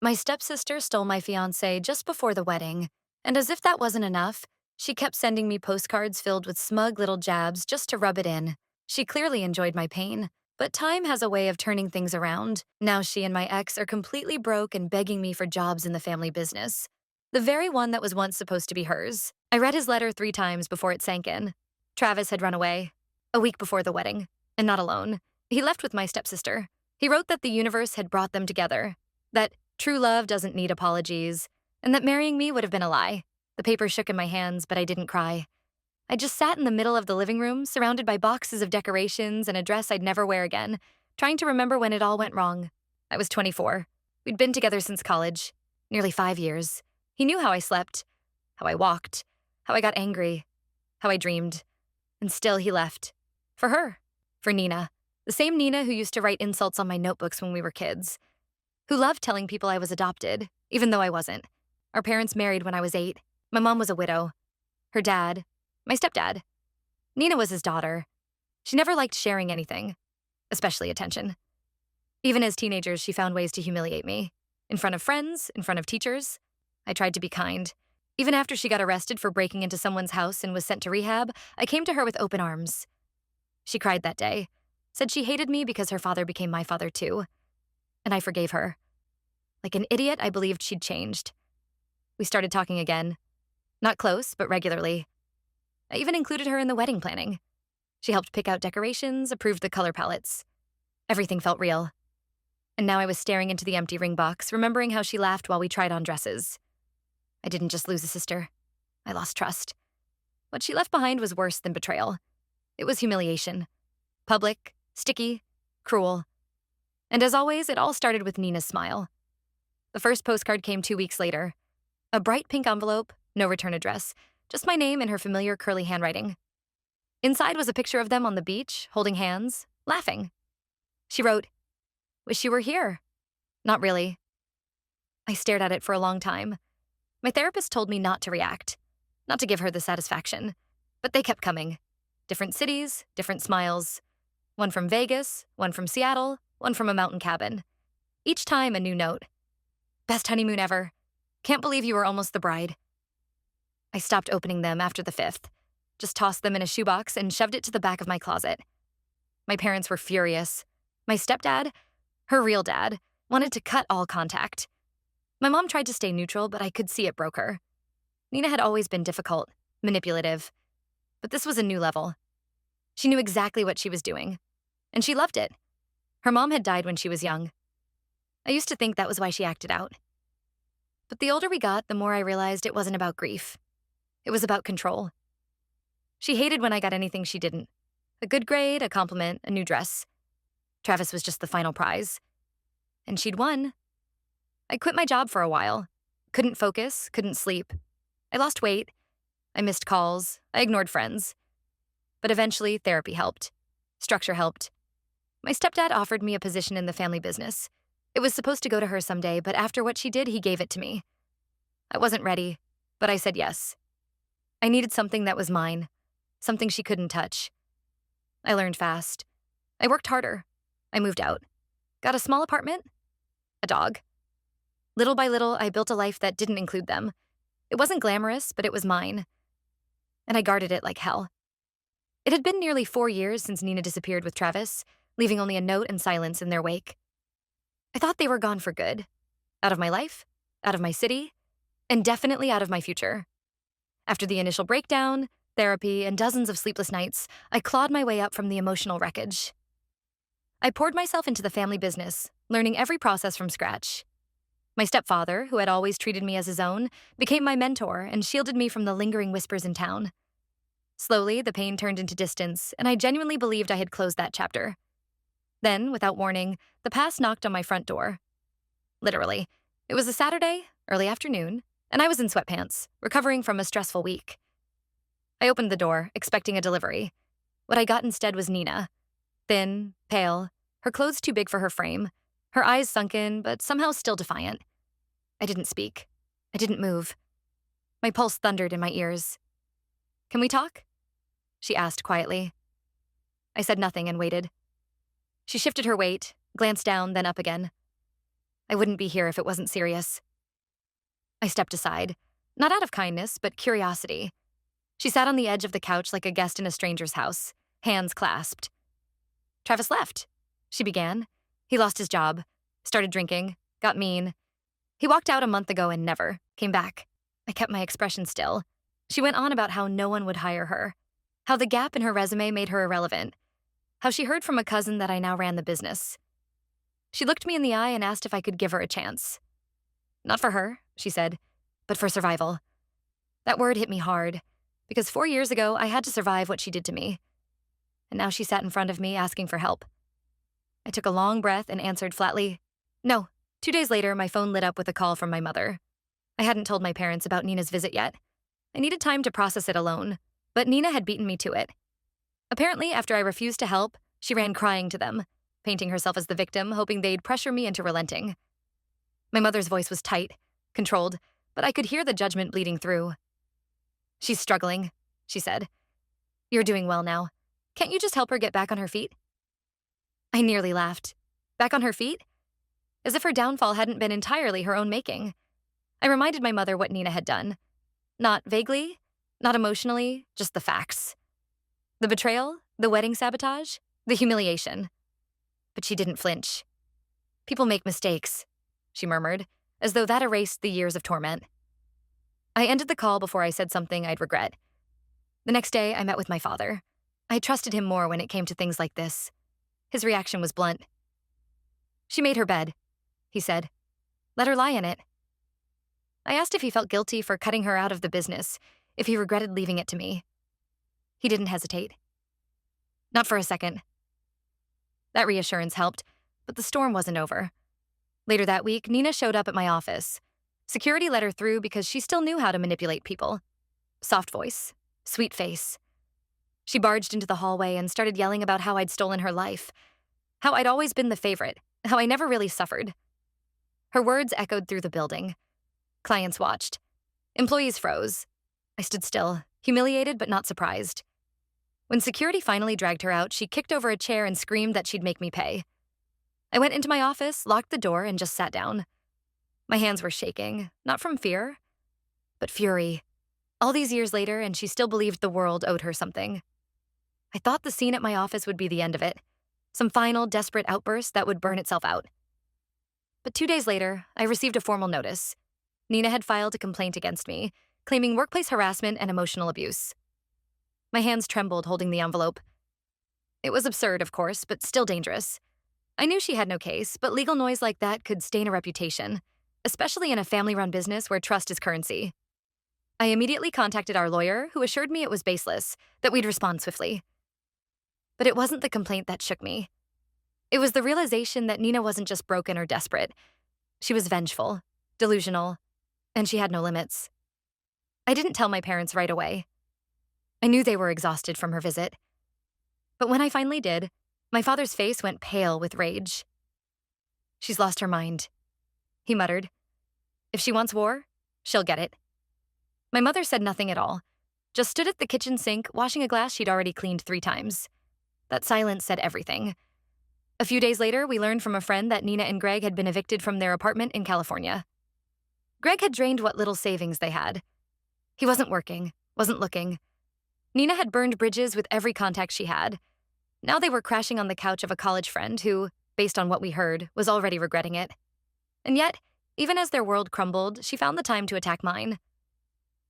My stepsister stole my fiancé just before the wedding, and as if that wasn't enough, she kept sending me postcards filled with smug little jabs just to rub it in. She clearly enjoyed my pain, but time has a way of turning things around. Now she and my ex are completely broke and begging me for jobs in the family business. The very one that was once supposed to be hers. I read his letter 3 times before it sank in. Travis had run away, a week before the wedding, and not alone. He left with my stepsister. He wrote that the universe had brought them together, that true love doesn't need apologies, and that marrying me would have been a lie. The paper shook in my hands, but I didn't cry. I just sat in the middle of the living room, surrounded by boxes of decorations and a dress I'd never wear again, trying to remember when it all went wrong. I was 24. We'd been together since college, nearly 5 years. He knew how I slept, how I walked, how I got angry, how I dreamed. And still he left. For her. For Nina. The same Nina who used to write insults on my notebooks when we were kids. Who loved telling people I was adopted, even though I wasn't. Our parents married when I was 8. My mom was a widow. Her dad, my stepdad. Nina was his daughter. She never liked sharing anything, especially attention. Even as teenagers, she found ways to humiliate me. In front of friends, in front of teachers. I tried to be kind. Even after she got arrested for breaking into someone's house and was sent to rehab, I came to her with open arms. She cried that day, said she hated me because her father became my father too. And I forgave her. Like an idiot, I believed she'd changed. We started talking again. Not close, but regularly. I even included her in the wedding planning. She helped pick out decorations, approved the color palettes. Everything felt real. And now I was staring into the empty ring box, remembering how she laughed while we tried on dresses. I didn't just lose a sister. I lost trust. What she left behind was worse than betrayal. It was humiliation. Public, sticky, cruel. And as always, it all started with Nina's smile. The first postcard came 2 weeks later. A bright pink envelope, no return address, just my name in her familiar curly handwriting. Inside was a picture of them on the beach, holding hands, laughing. She wrote, "Wish you were here." Not really. I stared at it for a long time. My therapist told me not to react, not to give her the satisfaction, but they kept coming. Different cities, different smiles. One from Vegas, one from Seattle, one from a mountain cabin. Each time a new note. Best honeymoon ever. Can't believe you were almost the bride. I stopped opening them after the 5th, just tossed them in a shoebox and shoved it to the back of my closet. My parents were furious. My stepdad, her real dad, wanted to cut all contact. My mom tried to stay neutral, but I could see it broke her. Nina had always been difficult, manipulative, but this was a new level. She knew exactly what she was doing, and she loved it. Her mom had died when she was young. I used to think that was why she acted out. But the older we got, the more I realized it wasn't about grief. It was about control. She hated when I got anything she didn't. A good grade, a compliment, a new dress. Travis was just the final prize. And she'd won. I quit my job for a while. Couldn't focus, couldn't sleep. I lost weight. I missed calls. I ignored friends. But eventually, therapy helped. Structure helped. My stepdad offered me a position in the family business. It was supposed to go to her someday, but after what she did, he gave it to me. I wasn't ready, but I said yes. I needed something that was mine, something she couldn't touch. I learned fast. I worked harder. I moved out. Got a small apartment, a dog. Little by little, I built a life that didn't include them. It wasn't glamorous, but it was mine. And I guarded it like hell. It had been nearly 4 years since Nina disappeared with Travis, leaving only a note and silence in their wake. I thought they were gone for good. Out of my life, out of my city, and definitely out of my future. After the initial breakdown, therapy, and dozens of sleepless nights, I clawed my way up from the emotional wreckage. I poured myself into the family business, learning every process from scratch. My stepfather, who had always treated me as his own, became my mentor and shielded me from the lingering whispers in town. Slowly, the pain turned into distance, and I genuinely believed I had closed that chapter. Then, without warning, the past knocked on my front door. Literally. It was a Saturday, early afternoon, and I was in sweatpants, recovering from a stressful week. I opened the door, expecting a delivery. What I got instead was Nina. Thin, pale, her clothes too big for her frame, her eyes sunken, but somehow still defiant. I didn't speak. I didn't move. My pulse thundered in my ears. "Can we talk?" she asked quietly. I said nothing and waited. She shifted her weight, glanced down, then up again. I wouldn't be here if it wasn't serious. I stepped aside, not out of kindness, but curiosity. She sat on the edge of the couch like a guest in a stranger's house, hands clasped. Travis left, she began. He lost his job, started drinking, got mean. He walked out a month ago and never came back. I kept my expression still. She went on about how no one would hire her, how the gap in her resume made her irrelevant, how she heard from a cousin that I now ran the business. She looked me in the eye and asked if I could give her a chance. Not for her, she said, but for survival. That word hit me hard, because 4 years ago I had to survive what she did to me. And now she sat in front of me asking for help. I took a long breath and answered flatly, no. 2 days later, my phone lit up with a call from my mother. I hadn't told my parents about Nina's visit yet. I needed time to process it alone, but Nina had beaten me to it. Apparently, after I refused to help, she ran crying to them, painting herself as the victim, hoping they'd pressure me into relenting. My mother's voice was tight, controlled, but I could hear the judgment bleeding through. She's struggling, she said. You're doing well now. Can't you just help her get back on her feet? I nearly laughed. Back on her feet? As if her downfall hadn't been entirely her own making. I reminded my mother what Nina had done. Not vaguely, not emotionally, just the facts. The betrayal, the wedding sabotage, the humiliation. But she didn't flinch. People make mistakes, she murmured, as though that erased the years of torment. I ended the call before I said something I'd regret. The next day, I met with my father. I trusted him more when it came to things like this. His reaction was blunt. She made her bed, he said. Let her lie in it. I asked if he felt guilty for cutting her out of the business, if he regretted leaving it to me. He didn't hesitate. Not for a second. That reassurance helped, but the storm wasn't over. Later that week, Nina showed up at my office. Security let her through because she still knew how to manipulate people. Soft voice, sweet face. She barged into the hallway and started yelling about how I'd stolen her life, how I'd always been the favorite, how I never really suffered. Her words echoed through the building. Clients watched. Employees froze. I stood still, humiliated but not surprised. When security finally dragged her out, she kicked over a chair and screamed that she'd make me pay. I went into my office, locked the door, and just sat down. My hands were shaking, not from fear, but fury. All these years later, and she still believed the world owed her something. I thought the scene at my office would be the end of it, some final, desperate outburst that would burn itself out. But 2 days later, I received a formal notice. Nina had filed a complaint against me, claiming workplace harassment and emotional abuse. My hands trembled holding the envelope. It was absurd, of course, but still dangerous. I knew she had no case, but legal noise like that could stain a reputation, especially in a family-run business where trust is currency. I immediately contacted our lawyer, who assured me it was baseless, that we'd respond swiftly. But it wasn't the complaint that shook me. It was the realization that Nina wasn't just broken or desperate. She was vengeful, delusional, and she had no limits. I didn't tell my parents right away. I knew they were exhausted from her visit. But when I finally did, my father's face went pale with rage. She's lost her mind, he muttered. If she wants war, she'll get it. My mother said nothing at all, just stood at the kitchen sink washing a glass she'd already cleaned 3 times. That silence said everything. A few days later, we learned from a friend that Nina and Greg had been evicted from their apartment in California. Greg had drained what little savings they had. He wasn't working, wasn't looking. Nina had burned bridges with every contact she had. Now they were crashing on the couch of a college friend who, based on what we heard, was already regretting it. And yet, even as their world crumbled, she found the time to attack mine.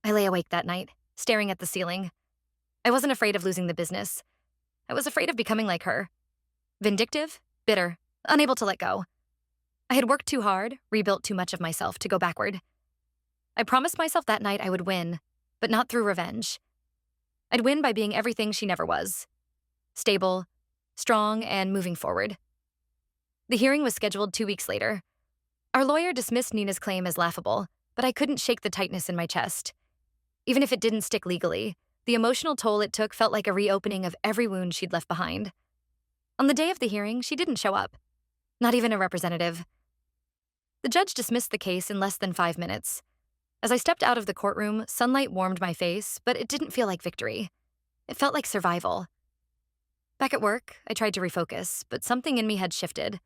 I lay awake that night, staring at the ceiling. I wasn't afraid of losing the business. I was afraid of becoming like her. Vindictive, bitter, unable to let go. I had worked too hard, rebuilt too much of myself to go backward. I promised myself that night I would win, but not through revenge. I'd win by being everything she never was. Stable, strong, and moving forward. The hearing was scheduled 2 weeks later. Our lawyer dismissed Nina's claim as laughable, but I couldn't shake the tightness in my chest. Even if it didn't stick legally, the emotional toll it took felt like a reopening of every wound she'd left behind. On the day of the hearing, she didn't show up. Not even a representative. The judge dismissed the case in less than 5 minutes. As I stepped out of the courtroom, sunlight warmed my face, but it didn't feel like victory. It felt like survival. Back at work, I tried to refocus, but something in me had shifted.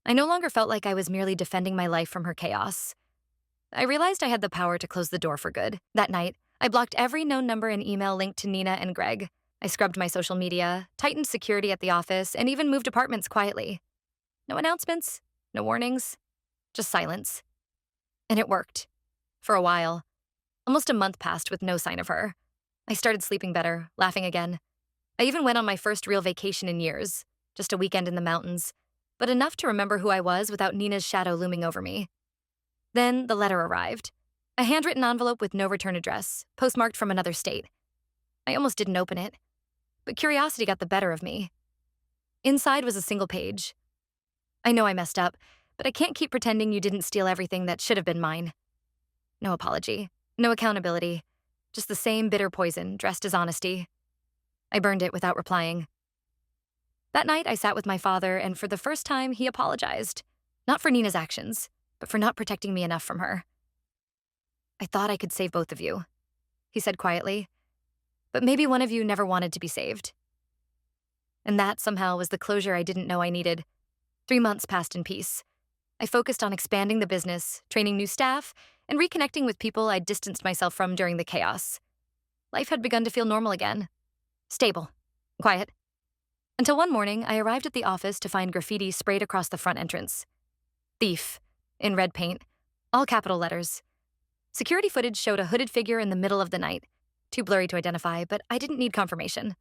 I no longer felt like I was merely defending my life from her chaos. I realized I had the power to close the door for good. That night, I blocked every known number and email linked to Nina and Greg. I scrubbed my social media, tightened security at the office, and even moved apartments quietly. No announcements, no warnings, just silence. And it worked. For a while. Almost a month passed with no sign of her. I started sleeping better, laughing again. I even went on my first real vacation in years, just a weekend in the mountains, but enough to remember who I was without Nina's shadow looming over me. Then the letter arrived. A handwritten envelope with no return address, postmarked from another state. I almost didn't open it, but curiosity got the better of me. Inside was a single page. I know I messed up, but I can't keep pretending you didn't steal everything that should have been mine. No apology, no accountability, just the same bitter poison dressed as honesty. I burned it without replying. That night, I sat with my father, and for the first time, he apologized. Not for Nina's actions, but for not protecting me enough from her. "I thought I could save both of you," he said quietly. "But maybe one of you never wanted to be saved." And that, somehow, was the closure I didn't know I needed. 3 months passed in peace. I focused on expanding the business, training new staff, and reconnecting with people I'd distanced myself from during the chaos. Life had begun to feel normal again. Stable. Quiet. Until one morning, I arrived at the office to find graffiti sprayed across the front entrance. "Thief," in red paint, all capital letters. Security footage showed a hooded figure in the middle of the night. Too blurry to identify, but I didn't need confirmation.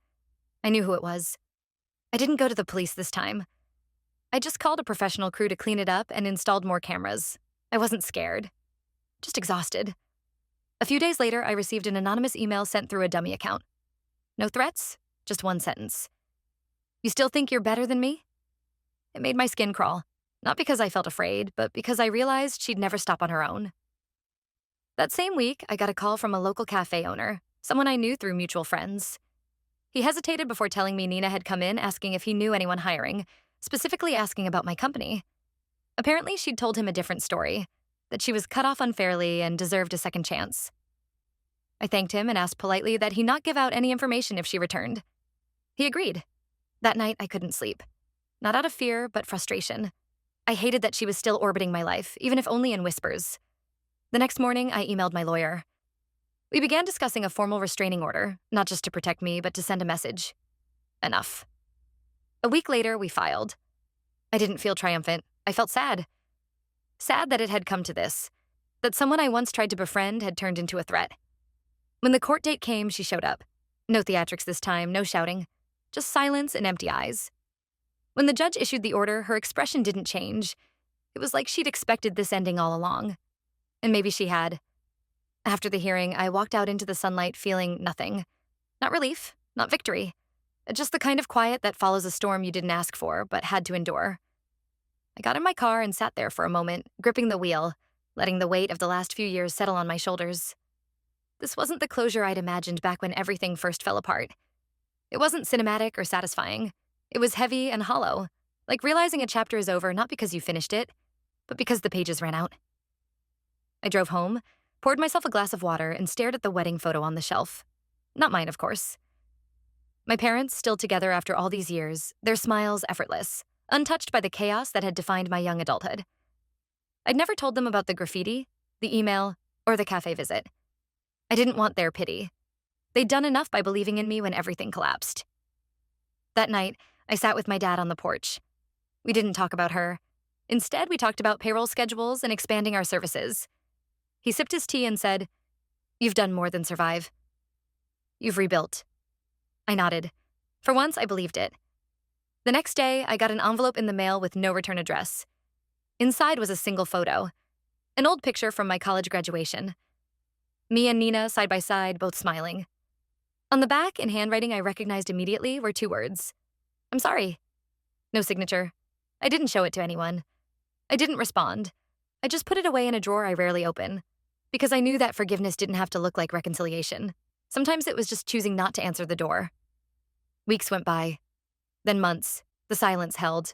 I knew who it was. I didn't go to the police this time. I just called a professional crew to clean it up and installed more cameras. I wasn't scared. Just exhausted. A few days later, I received an anonymous email sent through a dummy account. No threats, just one sentence. "You still think you're better than me?" It made my skin crawl, not because I felt afraid, but because I realized she'd never stop on her own. That same week, I got a call from a local cafe owner, someone I knew through mutual friends. He hesitated before telling me Nina had come in asking if he knew anyone hiring, specifically asking about my company. Apparently, she'd told him a different story, that she was cut off unfairly and deserved a second chance. I thanked him and asked politely that he not give out any information if she returned. He agreed. That night, I couldn't sleep. Not out of fear, but frustration. I hated that she was still orbiting my life, even if only in whispers. The next morning, I emailed my lawyer. We began discussing a formal restraining order, not just to protect me, but to send a message. Enough. A week later, we filed. I didn't feel triumphant. I felt sad. Sad that it had come to this, that someone I once tried to befriend had turned into a threat. When the court date came, she showed up. No theatrics this time, no shouting, just silence and empty eyes. When the judge issued the order, her expression didn't change. It was like she'd expected this ending all along. And maybe she had. After the hearing, I walked out into the sunlight feeling nothing. Not relief, not victory. Just the kind of quiet that follows a storm you didn't ask for, but had to endure. I got in my car and sat there for a moment, gripping the wheel, letting the weight of the last few years settle on my shoulders. This wasn't the closure I'd imagined back when everything first fell apart. It wasn't cinematic or satisfying. It was heavy and hollow, like realizing a chapter is over not because you finished it, but because the pages ran out. I drove home, poured myself a glass of water, and stared at the wedding photo on the shelf. Not mine, of course. My parents, still together after all these years, their smiles effortless, untouched by the chaos that had defined my young adulthood. I'd never told them about the graffiti, the email, or the cafe visit. I didn't want their pity. They'd done enough by believing in me when everything collapsed. That night, I sat with my dad on the porch. We didn't talk about her. Instead, we talked about payroll schedules and expanding our services. He sipped his tea and said, "You've done more than survive. You've rebuilt." I nodded. For once, I believed it. The next day, I got an envelope in the mail with no return address. Inside was a single photo, an old picture from my college graduation. Me and Nina, side by side, both smiling. On the back, in handwriting I recognized immediately, were 2 words. "I'm sorry." No signature. I didn't show it to anyone. I didn't respond. I just put it away in a drawer I rarely open, because I knew that forgiveness didn't have to look like reconciliation. Sometimes it was just choosing not to answer the door. Weeks went by. Then months. The silence held.